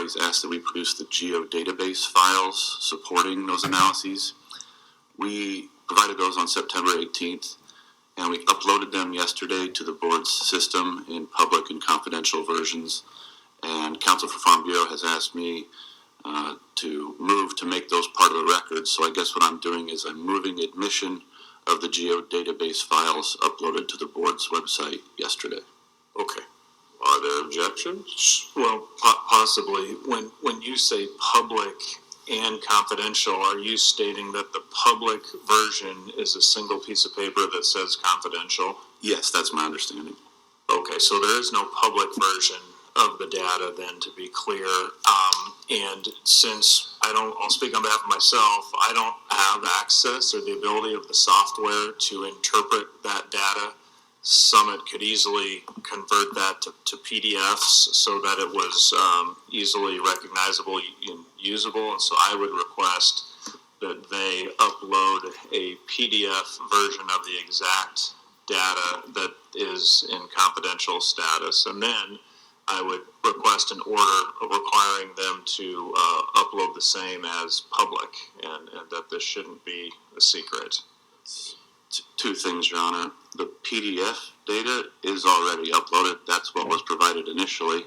parties asked that we produce the geodatabase files supporting those analyses. We provided those on September 18th, and we uploaded them yesterday to the board's system in public and confidential versions. And Counsel for Farm Bureau has asked me to move to make those part of the record. So I guess what I'm doing is I'm moving admission of the geodatabase files uploaded to the board's website yesterday. Okay. Are there objections? Well, possibly. When you say public and confidential, are you stating that the public version is a single piece of paper that says confidential? Yes, that's my understanding. Okay, so there is no public version of the data then, to be clear. And since I'll speak on behalf of myself, I don't have access or the ability of the software to interpret that data. Summit could easily convert that to PDFs so that it was easily recognizable and usable. And so I would request that they upload a PDF version of the exact data that is in confidential status. And then I would request an order requiring them to upload the same as public, and that this shouldn't be a secret. Two things, Your Honor. The PDF data is already uploaded. That's what was provided initially.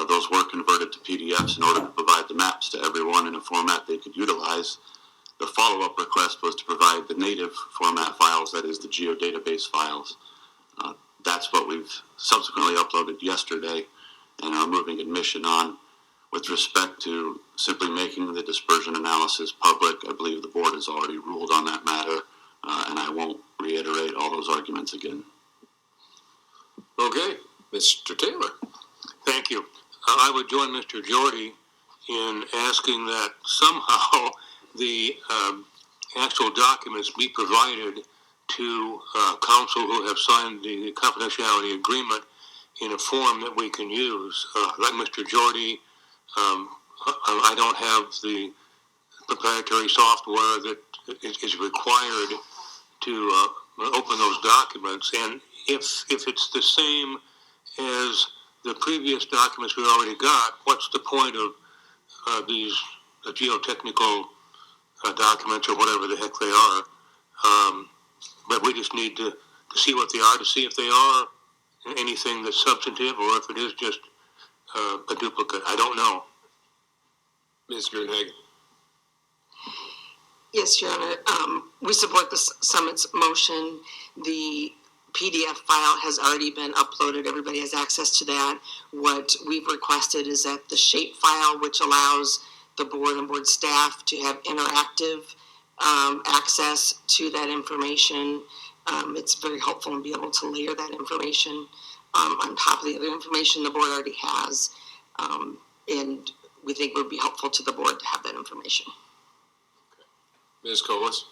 Those were converted to PDFs in order to provide the maps to everyone in a format they could utilize. The follow-up request was to provide the native format files, that is the geodatabase files. That's what we've subsequently uploaded yesterday and are moving admission on. With respect to simply making the dispersion analysis public, I believe the board has already ruled on that matter, and I won't reiterate all those arguments again. Okay, Mr. Taylor. Thank you. I would join Mr. Jorde in asking that somehow the actual documents be provided to counsel who have signed the confidentiality agreement in a form that we can use. Like Mr. Jorde, I don't have the proprietary software that is required to open those documents. And if it's the same as the previous documents we already got, what's the point of these geotechnical documents or whatever the heck they are? But we just need to see what they are, to see if they are anything that's substantive or if it is just a duplicate. I don't know. Ms. Greenhagen. Yes, Your Honor. We support the Summit's motion. The PDF file has already been uploaded. Everybody has access to that. What we've requested is that the shape file, which allows the board and board staff to have interactive access to that information. It's very helpful and be able to layer that information on top of the other information the board already has. And we think it would be helpful to the board to have that information. Ms. Colas.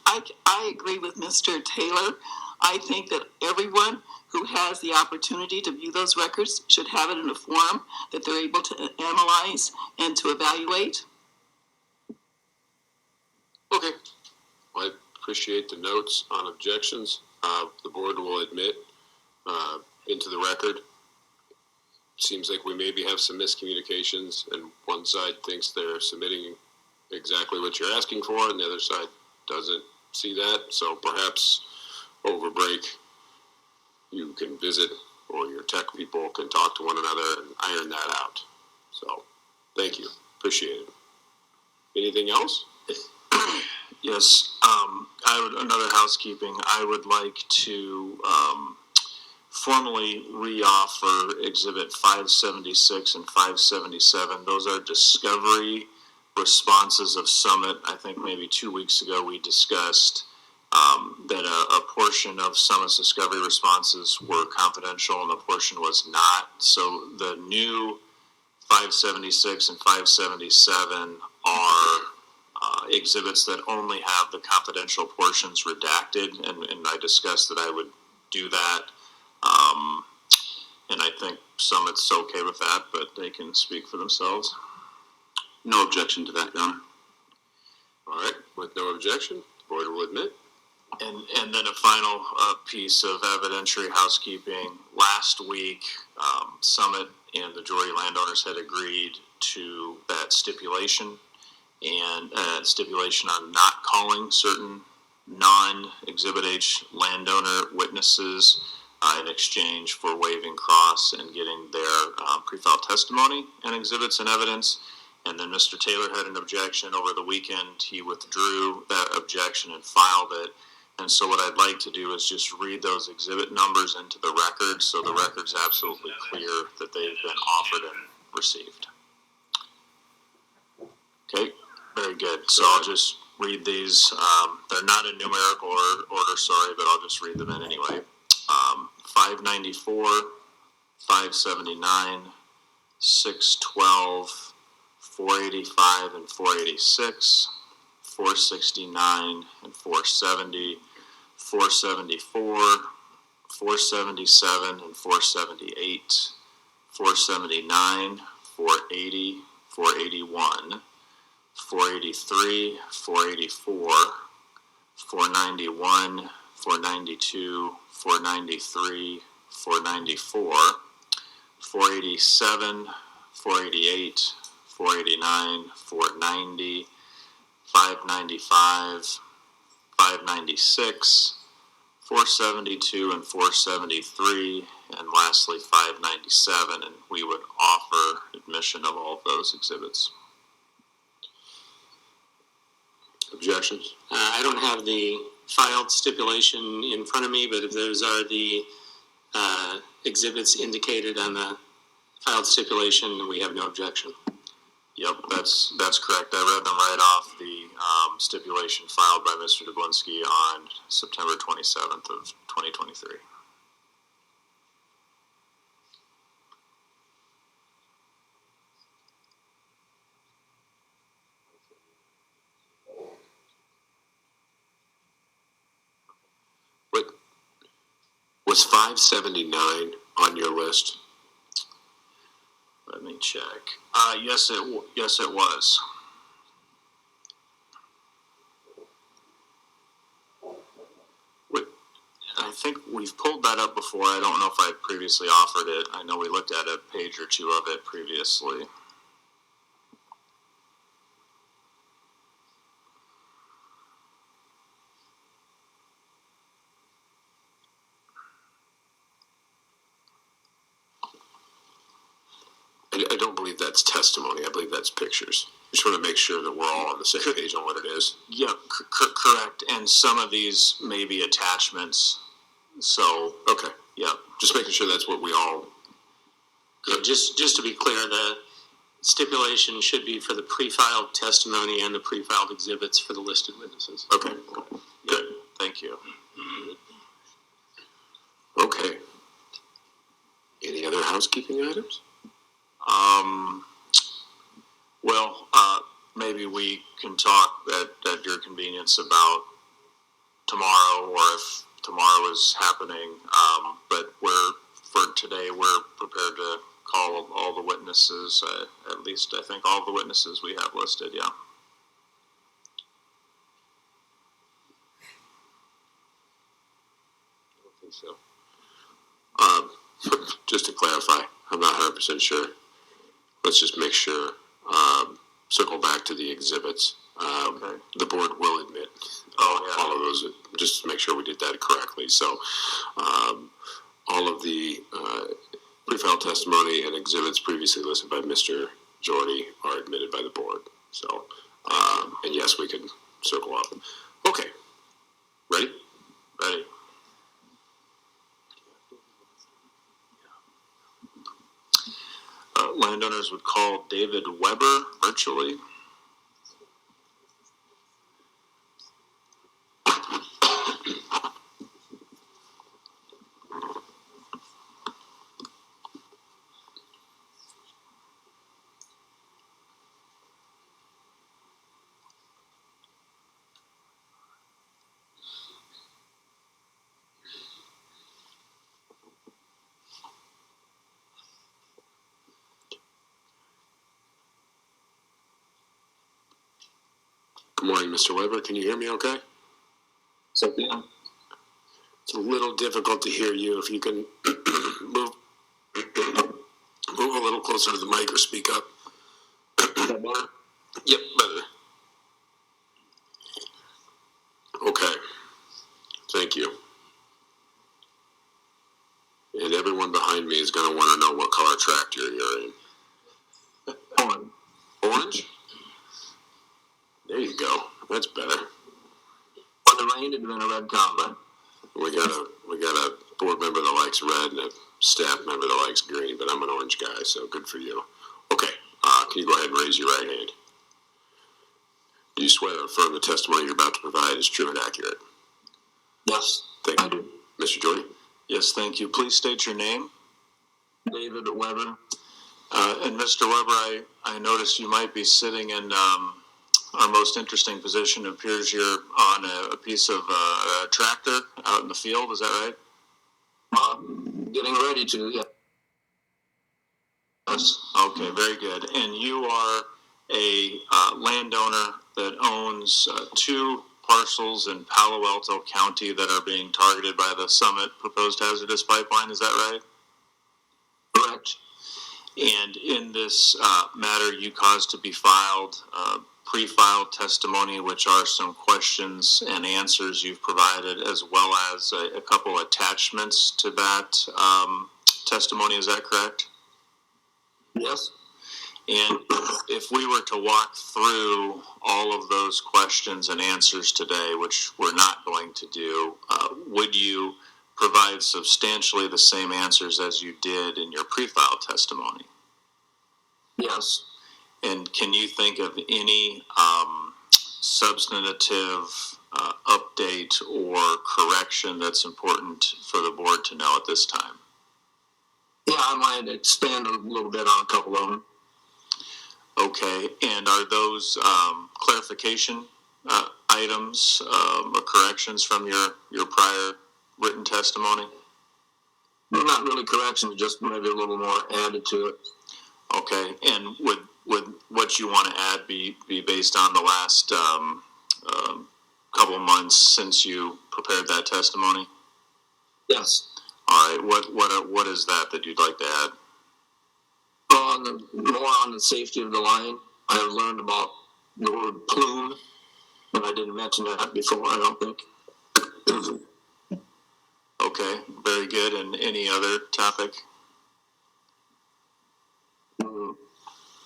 I agree with Mr. Taylor. I think that everyone who has the opportunity to view those records should have it in a form that they're able to analyze and to evaluate. Okay. Well, I appreciate the notes on objections. The board will admit into the record. Seems like we maybe have some miscommunications, and one side thinks they're submitting exactly what you're asking for, and the other side doesn't see that. So perhaps over break you can visit, or your tech people can talk to one another and iron that out. So thank you. Appreciate it. Anything else? Yes. Another housekeeping. I would like to formally re-offer Exhibit 576 and 577. Those are discovery responses of Summit. I think maybe 2 weeks ago we discussed that a portion of Summit's discovery responses were confidential and a portion was not. So the new 576 and 577 are exhibits that only have the confidential portions redacted, and I discussed that I would do that. And I think Summit's okay with that, but they can speak for themselves. No objection to that, Your Honor. All right. With no objection, the board will admit. And then a final piece of evidentiary housekeeping. Last week, Summit and the Jorde landowners had agreed to that stipulation, and stipulation on not calling certain non-Exhibit H landowner witnesses in exchange for waiving cross and getting their pre-filed testimony and exhibits and evidence. And then Mr. Taylor had an objection over the weekend. He withdrew that objection and filed it. And so what I'd like to do is just read those exhibit numbers into the record so the record's absolutely clear that they've been offered and received. Okay, very good. So I'll just read these. They're not in numerical order, sorry, but I'll just read them in anyway. 594, 579, 612, 485 and 486, 469 and 470, 474, 477 and 478, 479, 480, 481, 483, 484, 491, 492, 493, 494, 487, 488, 489, 490, 595, 596, 472 and 473, and lastly 597, and we would offer admission of all of those exhibits. Objections? I don't have the filed stipulation in front of me, but if those are the exhibits indicated on the filed stipulation, we have no objection. Yep, that's correct. I read them right off the stipulation filed by Mr. Dublinsky on September 27th of 2023. Was 579 on your list? Let me check. Yes, it was. I think we've pulled that up before. I don't know if I previously offered it. I know we looked at a page or two of it previously. I don't believe that's testimony. I believe that's pictures. I just want to make sure that we're all on the same page on what it is. Yeah, correct. And some of these may be attachments. So, Okay. yeah. Just making sure that's what we all. Yeah, just to be clear, the stipulation should be for the pre-filed testimony and the pre-filed exhibits for the listed witnesses. Okay. Good. Thank you. Okay. Any other housekeeping items? Well, maybe we can talk at your convenience about tomorrow, or if tomorrow is happening. But for today, we're prepared to call all the witnesses, at least I think all the witnesses we have listed, yeah. I don't think so. Just to clarify, I'm not 100% sure. Let's just make sure. Circle back to the exhibits. Okay. The board will admit all of those. Just to make sure we did that correctly. So, all of the pre-filed testimony and exhibits previously listed by Mr. Jorde are admitted by the board. So, and yes, we can circle up. Okay. Ready? Ready. Landowners would call David Weber virtually. Good morning, Mr. Weber. Can you hear me okay? So, yeah. It's a little difficult to hear you. If you can move a little closer to the mic or speak up. Yep, better. Okay. Thank you. And everyone behind me is going to want to know what color tractor you're in. Orange. Orange? There you go. That's better. On the rain, it'd been a red combine. We got a board member that likes red and a staff member that likes green, but I'm an orange guy, so good for you. Okay, can you go ahead and raise your right hand? Do you swear or affirm the testimony you're about to provide is true and accurate? Yes, Thank you. I do. Mr. Jorde? Yes, thank you. Please state your name. David Weber. And Mr. Weber, I noticed you might be sitting in our most interesting position. It appears you're on a piece of a tractor out in the field. Is that right? Getting ready to, yeah. Yes. Okay, very good. And you are a landowner that owns 2 parcels in Palo Alto County that are being targeted by the Summit proposed hazardous pipeline. Is that right? Correct. And in this matter, you caused to be filed pre-filed testimony, which are some questions and answers you've provided, as well as a couple attachments to that testimony. Is that correct? Yes. And if we were to walk through all of those questions and answers today, which we're not going to do, would you provide substantially the same answers as you did in your pre-filed testimony? Yes. And can you think of any substantive update or correction that's important for the board to know at this time? Yeah, I might expand a little bit on a couple of them. Okay, and are those clarification items or corrections from your prior written testimony? Not really corrections, just maybe a little more added to it. Okay, and would what you want to add be based on the last couple of months since you prepared that testimony? Yes. All right, what is that you'd like to add? More on the safety of the line. I have learned about the word plume, and I didn't mention that before, I don't think. Okay, very good. And any other topic?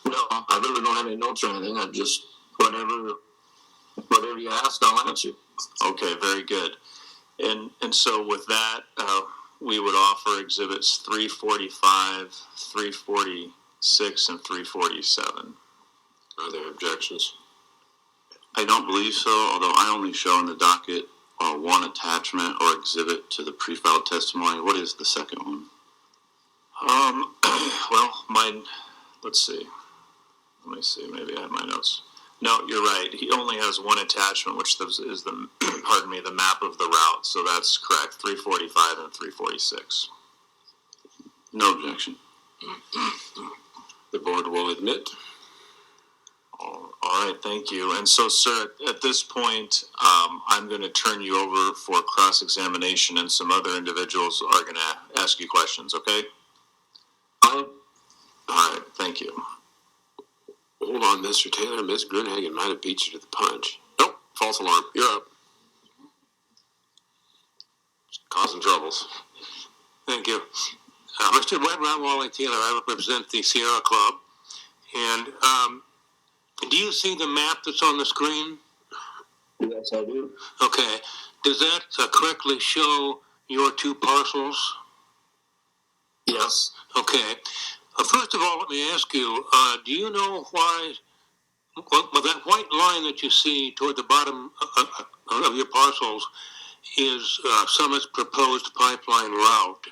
No, I really don't have any notes or anything. I just, whatever you ask, I'll answer. Okay, very good. And so with that, we would offer exhibits 345, 346, and 347. Are there objections? I don't believe so, although I only show in the docket one attachment or exhibit to the pre-filed testimony. What is the second one? Well, mine, let's see. Let me see, maybe I have my notes. No, you're right. He only has one attachment, which is the, pardon me, the map of the route. So that's correct, 345 and 346. No objection. The board will admit. All right, thank you. And so, sir, at this point, I'm going to turn you over for cross-examination, and some other individuals are going to ask you questions, okay? All right, thank you. Hold on, Mr. Taylor. Ms. Grunhagen might have beat you to the punch. Nope, false alarm. You're up. Causing troubles. Thank you. Mr. Weber, I'm Wally Taylor. I represent the Sierra Club. And do you see the map that's on the screen? Yes, I do. Okay. Does that correctly show your 2 parcels? Yes. Okay. First of all, let me ask you, do you know why that white line that you see toward the bottom of your parcels is Summit's proposed pipeline route?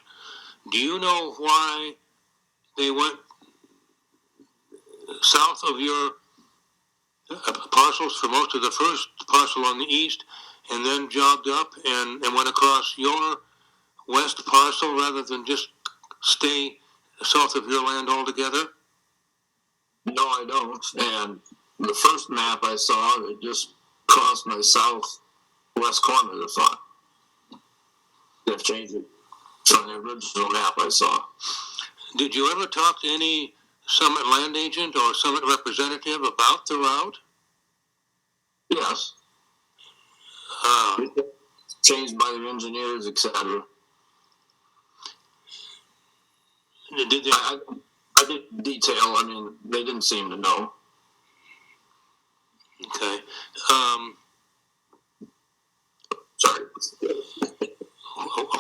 Do you know why they went south of your parcels for most of the first parcel on the east, and then jogged up and went across your west parcel rather than just stay south of your land altogether? No, I don't. And the first map I saw, it just crossed my southwest corner of the thought. They've changed it from the original map I saw. Did you ever talk to any Summit land agent or Summit representative about the route? Yes. Changed by their engineers, etc. Did they, I didn't detail. I mean, they didn't seem to know. okay. Sorry.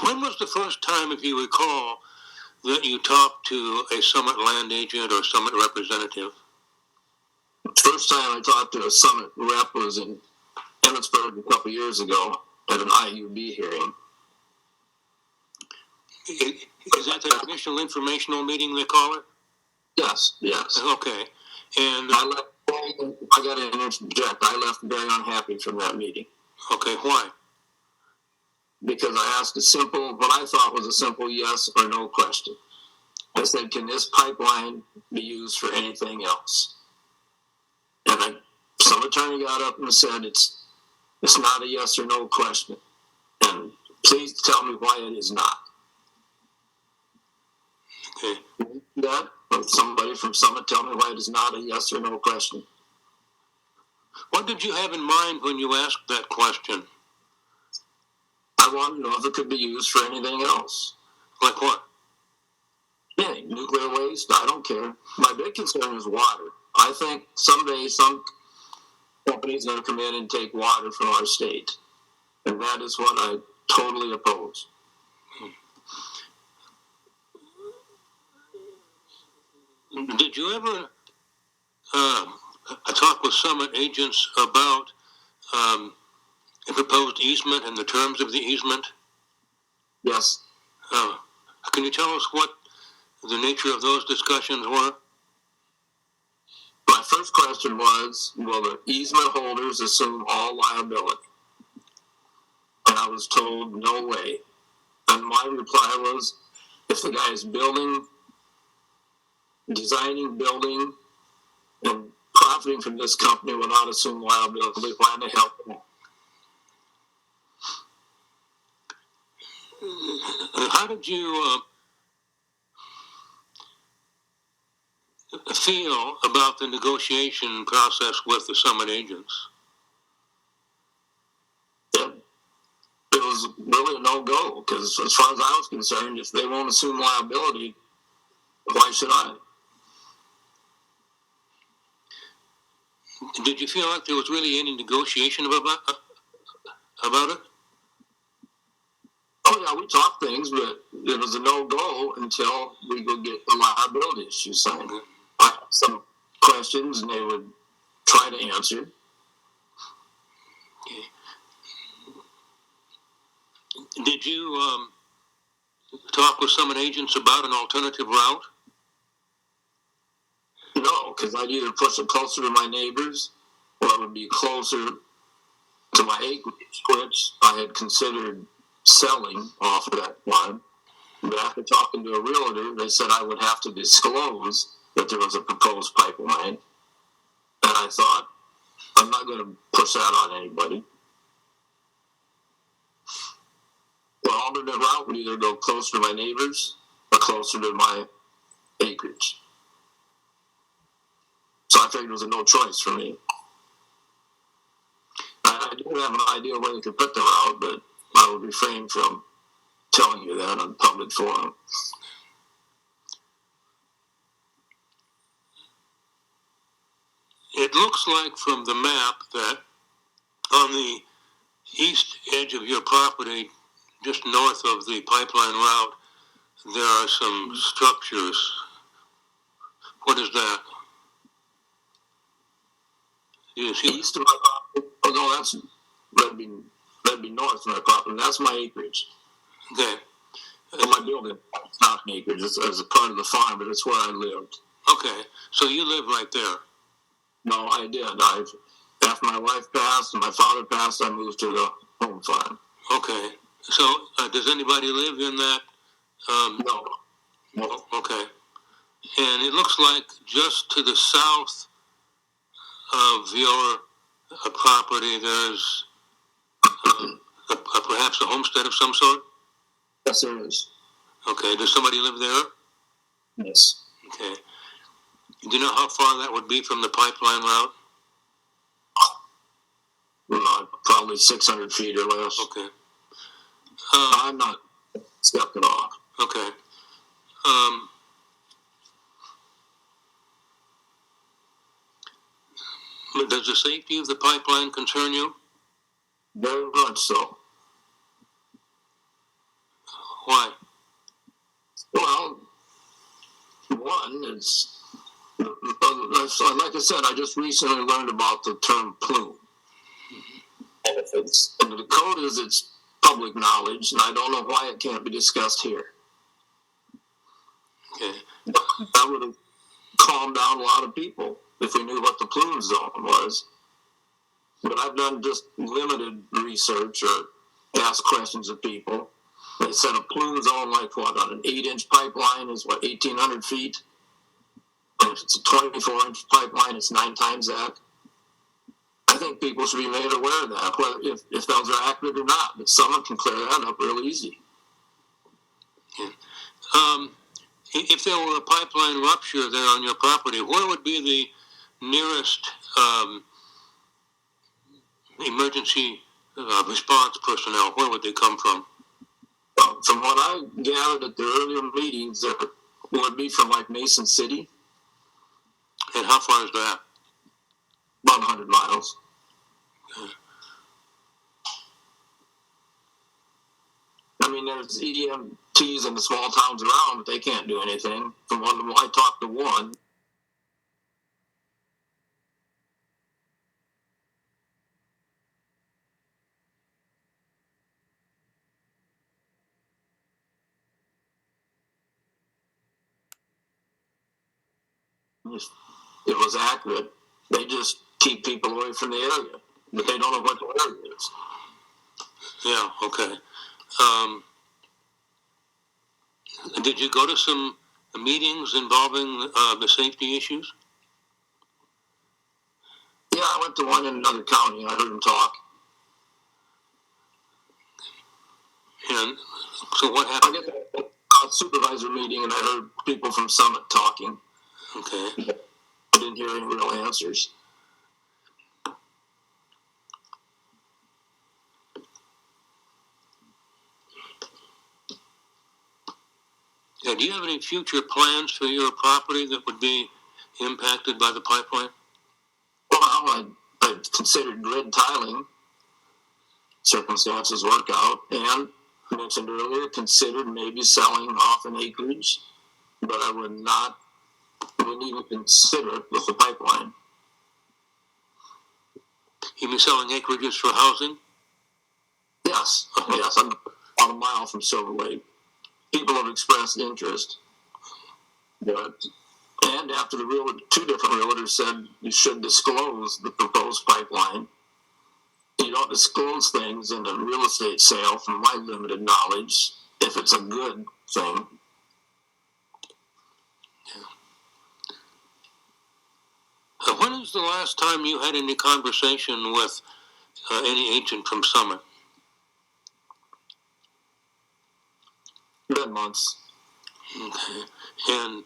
When was the first time, if you recall, that you talked to a Summit land agent or Summit representative? First time I talked to a Summit rep was in Emmitsburg a couple years ago at an IUB hearing. Is that the initial informational meeting they call it? Yes, yes. Okay. And, I got to interject. I left very unhappy from that meeting okay, why? because I asked what I thought was a simple yes or no question. I said, can this pipeline be used for anything else? And some attorney got up and said, it's not a yes or no question. And please tell me why it is not. Okay. That, or somebody from Summit tell me why it is not a yes or no question. What did you have in mind when you asked that question? I want to know if it could be used for anything else. Like what? Yeah, nuclear waste, I don't care. My big concern is water. I think someday some company's going to come in and take water from our state. And that is what I totally oppose. Did you ever talk with Summit agents about a proposed easement and the terms of the easement? Yes. Can you tell us what the nature of those discussions were? My first question was, will the easement holders assume all liability? And I was told, no way. And my reply was, if the guy is designing, building, and profiting from this company will not assume liability, why in the hell not? How did you feel about the negotiation process with the Summit agents? It was really a no-go, because as far as I was concerned, if they won't assume liability, why should I? Did you feel like there was really any negotiation about it? Oh yeah, we talked things, but it was a no-go until we could get the liability issue signed. I had some questions, and they would try to answer. Okay. Did you talk with Summit agents about an alternative route? No, because I'd either push it closer to my neighbors, or it would be closer to my acreage, which I had considered selling off of that line. But after talking to a realtor, they said I would have to disclose that there was a proposed pipeline. And I thought, I'm not going to push that on anybody. The alternate route would either go closer to my neighbors or closer to my acreage. So I figured it was a no choice for me. I do have an idea where they could put the route, but I would refrain from telling you that on public forum. It looks like from the map that on the east edge of your property, just north of the pipeline route, there are some structures. What is that? You see? East of my property, oh no, that'd be north of my property. That's my acreage. Okay. And my building, it's not an acreage, it's a part of the farm, but it's where I lived. Okay. So you live right there? No, I did. After my wife passed and my father passed, I moved to the home farm. Okay. So does anybody live in that? No. Okay. And it looks like just to the south of your property, there's perhaps a homestead of some sort? Yes, there is. Okay. Does somebody live there? Yes. Okay. Do you know how far that would be from the pipeline route? Probably 600 feet or less. Okay. I'm not stepping off. Okay. Does the safety of the pipeline concern you? Very much so. Why? Well, one is, like I said, I just recently learned about the term plume. And if it's in the Dakotas, it's public knowledge, and I don't know why it can't be discussed here. Okay. That would have calmed down a lot of people if we knew what the plume zone was. But I've done just limited research or asked questions of people. They said a plume zone, like what, on an 8-inch pipeline is what, 1,800 feet? And if it's a 24-inch pipeline, it's 9 times that. I think people should be made aware of that, whether if those are accurate or not. But someone can clear that up real easy. Yeah. If there were a pipeline rupture there on your property, where would be the nearest emergency response personnel? Where would they come from? From what I gathered at the earlier meetings, it would be from like Mason City. And how far is that? About 100 miles. Okay. I mean, there's EMTs in the small towns around, but they can't do anything. From one of them, I talked to one. It was accurate. They just keep people away from the area, but they don't know what the area is. Yeah, okay. Did you go to some meetings involving the safety issues? Yeah, I went to one in another county. I heard them talk. And so what I happened? get a supervisor meeting, and I heard people from Summit talking. Okay. I didn't hear any real answers. Yeah, do you have any future plans for your property that would be impacted by the pipeline? Well, I considered grid tiling. Circumstances work out, and I mentioned earlier, considered maybe selling off an acreage, but I wouldn't even consider it with the pipeline. You mean selling acreages for housing? Yes, I'm about a mile from Silver Lake. People have expressed interest, and after two different realtors said you should disclose the proposed pipeline. You don't disclose things in a real estate sale, from my limited knowledge, if it's a good thing. When was the last time you had any conversation with any agent from Summit? Been months. Okay. And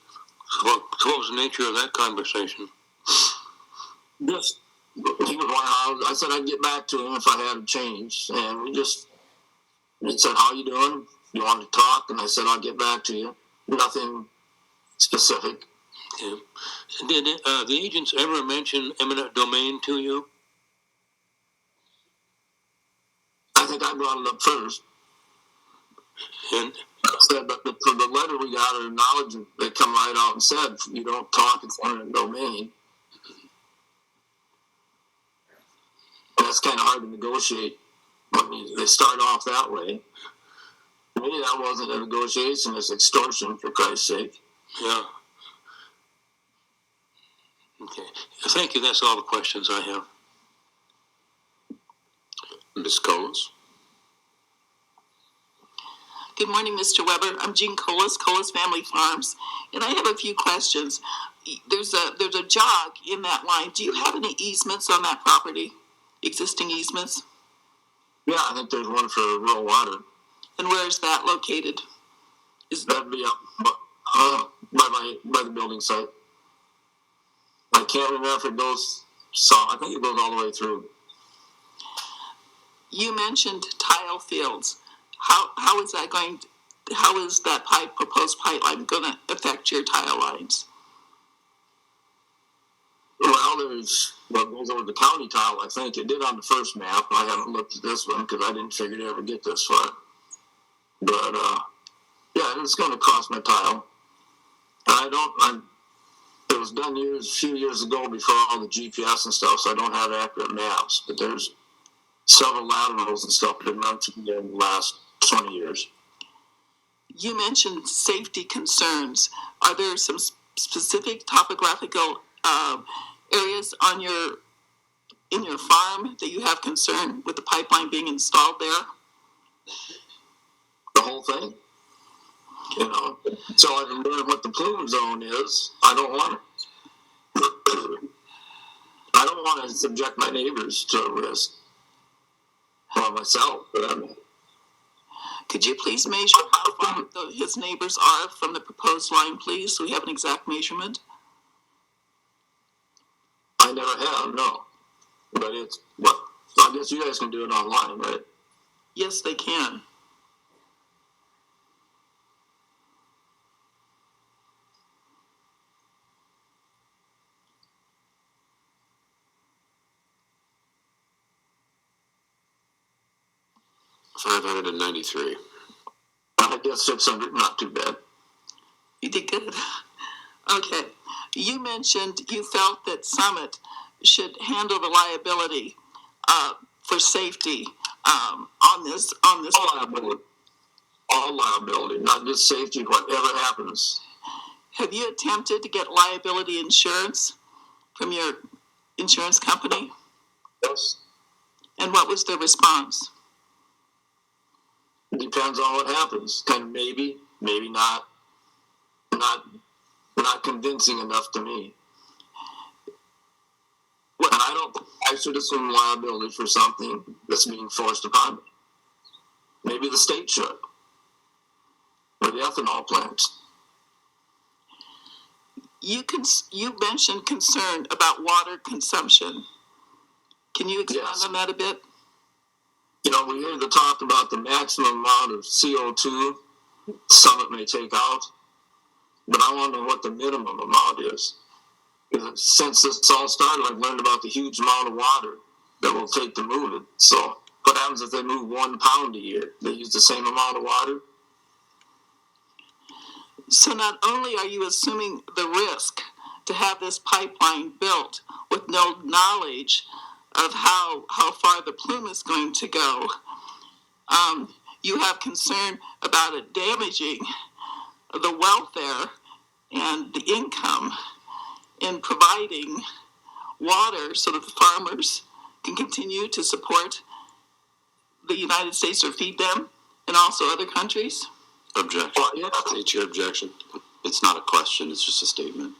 what was the nature of that conversation? Just, he was I said I'd get back to him if I had a change, and he said, "How you doing? You want to talk?" And I said, "I'll get back to you." Nothing specific. Okay. Did the agents ever mention eminent domain to you? I think I brought it up first. And I said, but for the letter we got, or knowledge, they come right out and said, "You don't talk, it's eminent domain." And that's kind of hard to negotiate when they start off that way. To me, that wasn't a negotiation, it's extortion, for Christ's sake. yeah. Okay. Thank you. That's all the questions I have. Ms. Coles? Good morning, Mr. Weber. I'm Jean Colas, Colas Family Farms, and I have a few questions. There's a jog in that line. Do you have any easements on that property? Existing easements? Yeah, I think there's one for rural water. And where is that located? That'd be up by the building site. can't remember if it goes, so I think it goes all the way through. You mentioned tile fields. How is that proposed pipeline going to affect your tile lines? Well, there's what goes over the county tile, I think. It did on the first map. I haven't looked at this one because I didn't figure to ever get this far. But, yeah, it's going to cross my tile. It was done a few years ago before all the GPS and stuff, so I don't have accurate maps. But there's several laterals and stuff that have been run through there in the last 20 years. You mentioned safety concerns. Are there some specific topographical areas in your farm that you have concern with the pipeline being installed there? The whole thing. You know, so I can learn what the plume zone is. I don't want it. I don't want to subject my neighbors to a risk. Or myself, for that matter. Could you please measure how far his neighbors are from the proposed line, please, so we have an exact measurement? I never have, no. But it's, well, I guess you guys can do it online, right? Yes, they can. $593. I guess 600, not too bad. You did good. Okay. You mentioned you felt that Summit should handle the liability for safety on this. All liability, not just safety, whatever happens. Have you attempted to get liability insurance from your insurance company? Yes. And what was the response? It depends on what happens. Kind of maybe not. Not convincing enough to me. And I should assume liability for something that's being forced upon me. Maybe the state should. Or the ethanol plants. You mentioned concern about water consumption. Can you expand on that a bit? You know, we hear the talk about the maximum amount of CO2 Summit may take out, but I want to know what the minimum amount is. Since this all started, I've learned about the huge amount of water that will take to move it. So what happens if they move 1 pound a year? They use the same amount of water? So not only are you assuming the risk to have this pipeline built with no knowledge of how far the plume is going to go, you have concern about it damaging the welfare and the income in providing water so that the farmers can continue to support the United States or feed them and also other countries? Objection. Well, yeah. State your objection. It's not a question, it's just a statement.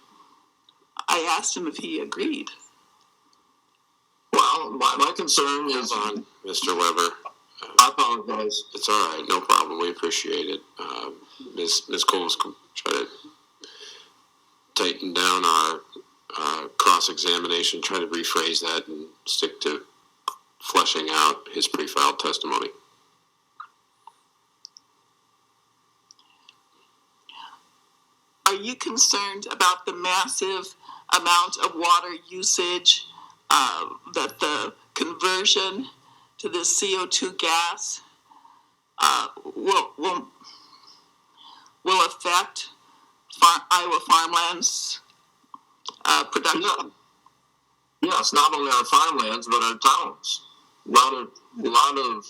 I asked him if he agreed. Well, my concern is on Mr. Weber. I apologize. It's all right, no problem. We appreciate it. Ms. Cole's try to tighten down our cross-examination, try to rephrase that and stick to fleshing out his pre-filed testimony. Are you concerned about the massive amount of water usage that the conversion to this CO2 gas will affect Iowa farmlands production? Yeah. Yes, not only our farmlands, but our towns. A lot of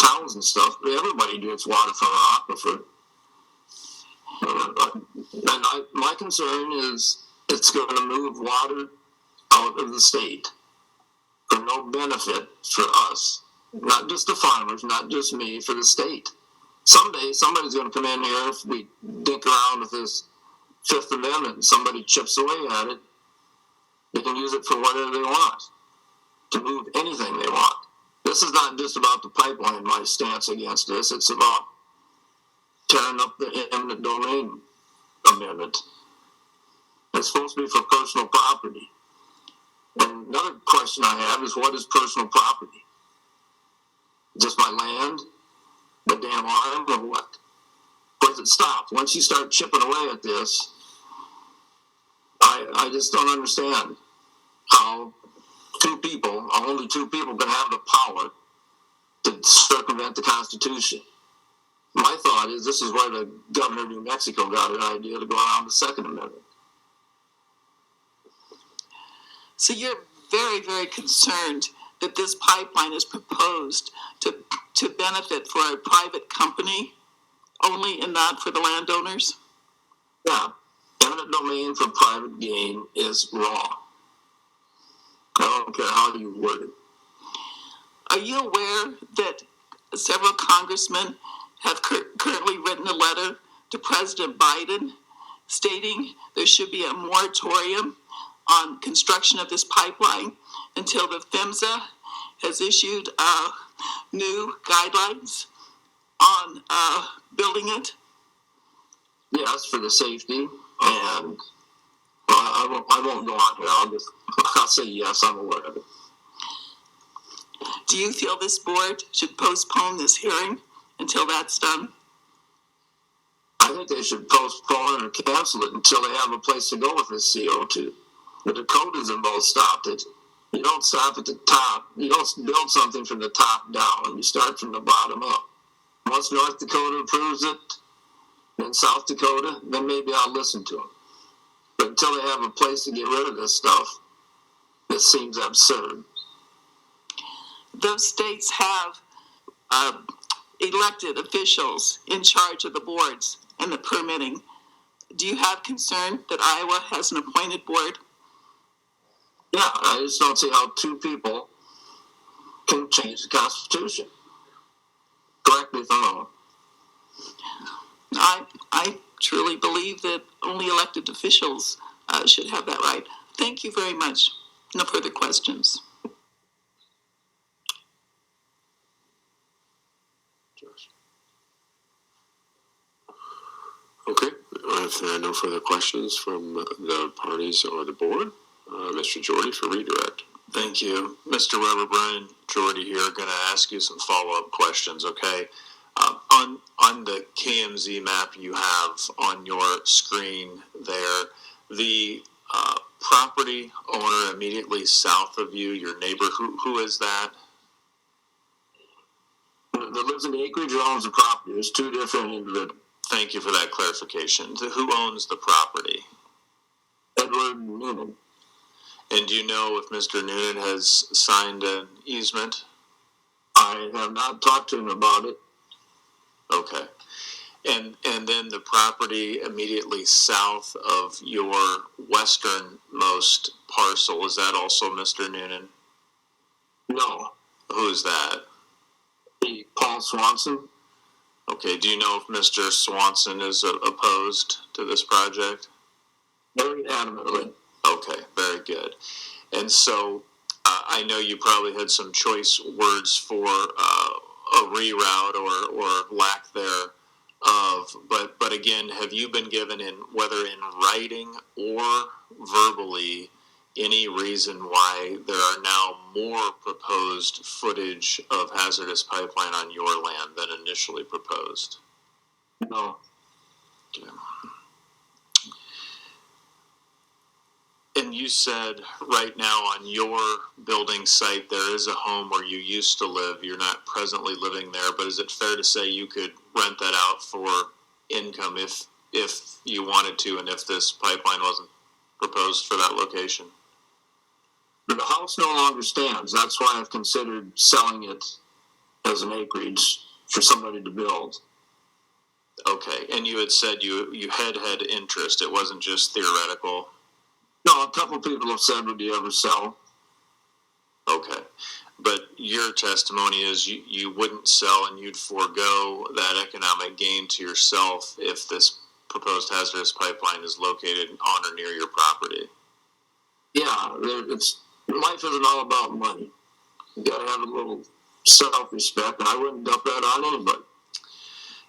towns and stuff, everybody gets water from an aquifer. My concern is it's going to move water out of the state for no benefit for us. Not just the farmers, not just me, for the state. Someday, somebody's going to come in here if we dick around with this Fifth Amendment and somebody chips away at it. They can use it for whatever they want, to move anything they want. This is not just about the pipeline, my stance against this. It's about tearing up the eminent domain amendment. It's supposed to be for personal property. And another question I have is, what is personal property? Just my land? The damn arm, or what? Where does it stop? Once you start chipping away at this, I just don't understand how only two people can have the power to circumvent the Constitution. My thought is this is where the governor of New Mexico got an idea to go around the Second Amendment. So you're very, very concerned that this pipeline is proposed to benefit for a private company only and not for the landowners? Yeah, eminent domain for private gain is wrong. I don't care how you word it. Are you aware that several congressmen have currently written a letter to President Biden stating there should be a moratorium on construction of this pipeline until the PHMSA has issued new guidelines on building it? Yes, for the safety, and I won't go on here. I'll say yes, I'm aware of it. Do you feel this board should postpone this hearing until that's done? I think they should postpone or cancel it until they have a place to go with this CO2. The Dakotas have both stopped it. You don't stop at the top. You don't build something from the top down. You start from the bottom up. Once North Dakota approves it, then South Dakota, then maybe I'll listen to them. But until they have a place to get rid of this stuff, it seems absurd. Those states have elected officials in charge of the boards and the permitting. Do you have concern that Iowa has an appointed board? Yeah, I just don't see how two people can change the Constitution. Correct me if I'm wrong. I truly believe that only elected officials should have that right. Thank you very much. No further questions. Okay, if there are no further questions from the parties or the board, Mr. Jorde for redirect. Thank you. Mr. Rubber, Brian Jorde here, going to ask you some follow-up questions, okay? On the KMZ map you have on your screen there, the property owner immediately south of you, your neighbor, who is that? That lives in the acreage or owns the property. There's two different individuals. Thank you for that clarification. Who owns the property? Edward Noonan. And do you know if Mr. Noonan has signed an easement? I have not talked to him about it. Okay. And then the property immediately south of your westernmost parcel, is that also Mr. Noonan? No. Who is that? Paul Swanson. Okay, do you know if Mr. Swanson is opposed to this project? Very adamantly. Okay, very good. And so I know you probably had some choice words for a reroute or lack thereof, but again, have you been given, whether in writing or verbally, any reason why there are now more proposed footage of hazardous pipeline on your land than initially proposed? No. Okay. And you said right now on your building site there is a home where you used to live. You're not presently living there, but is it fair to say you could rent that out for income if you wanted to, and if this pipeline wasn't proposed for that location? The house no longer stands. That's why I've considered selling it as an acreage for somebody to build. Okay, and you had said you had interest. It wasn't just theoretical. No, a couple people have said, would you ever sell? Okay, but your testimony is you wouldn't sell and you'd forego that economic gain to yourself if this proposed hazardous pipeline is located on or near your property. Yeah, life isn't all about money. You gotta have a little self-respect, and I wouldn't dump that on anybody.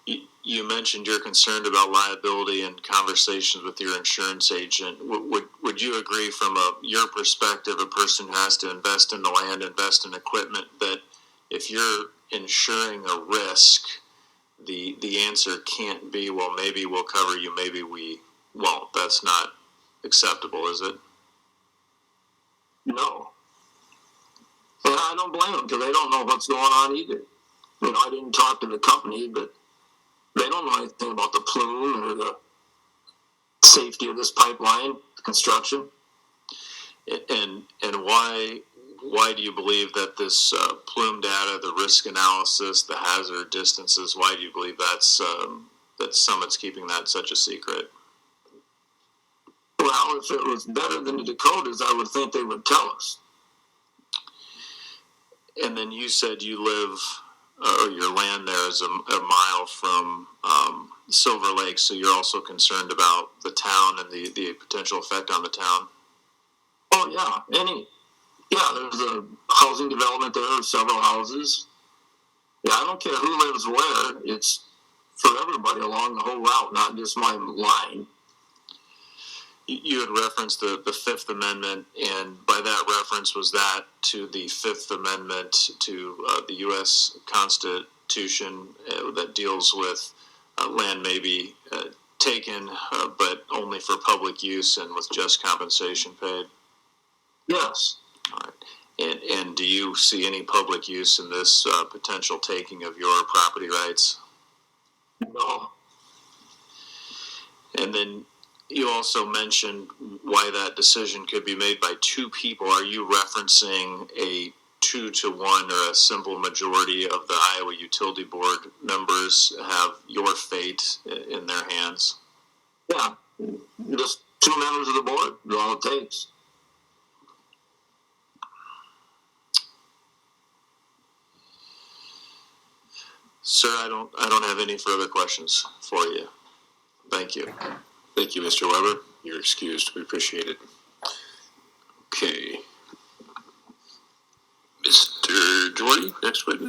You mentioned you're concerned about liability and conversations with your insurance agent. Would you agree from your perspective, a person who has to invest in the land, invest in equipment, that if you're insuring a risk, the answer can't be, well, maybe we'll cover you, maybe we won't. That's not acceptable, is it? No. And I don't blame them because they don't know what's going on either. You know, I didn't talk to the company, but they don't know anything about the plume or the safety of this pipeline, the construction. And why do you believe that this plume data, the risk analysis, the hazard distances, why do you believe that's that Summit's keeping that such a secret? Well, if it was better than the Dakotas, I would think they would tell us. And then you said you live, or your land there is a mile from Silver Lake, so you're also concerned about the town and the potential effect on the town? Oh, yeah. There's a housing development there, several houses. Yeah, I don't care who lives where. It's for everybody along the whole route, not just my line. You had referenced the Fifth Amendment, and by that reference, was that to the Fifth Amendment to the U.S. Constitution that deals with land may be taken, but only for public use and with just compensation paid? Yes. All right. And do you see any public use in this potential taking of your property rights? No. And then you also mentioned why that decision could be made by two people. Are you referencing a 2-to-1 or a simple majority of the Iowa Utility Board members have your fate in their hands? Yeah. Just 2 members of the board is all it takes. Sir, I don't have any further questions for you. Thank you. Thank you, Mr. Weber. You're excused. We appreciate it. Okay. Mr. Jorde, next witness.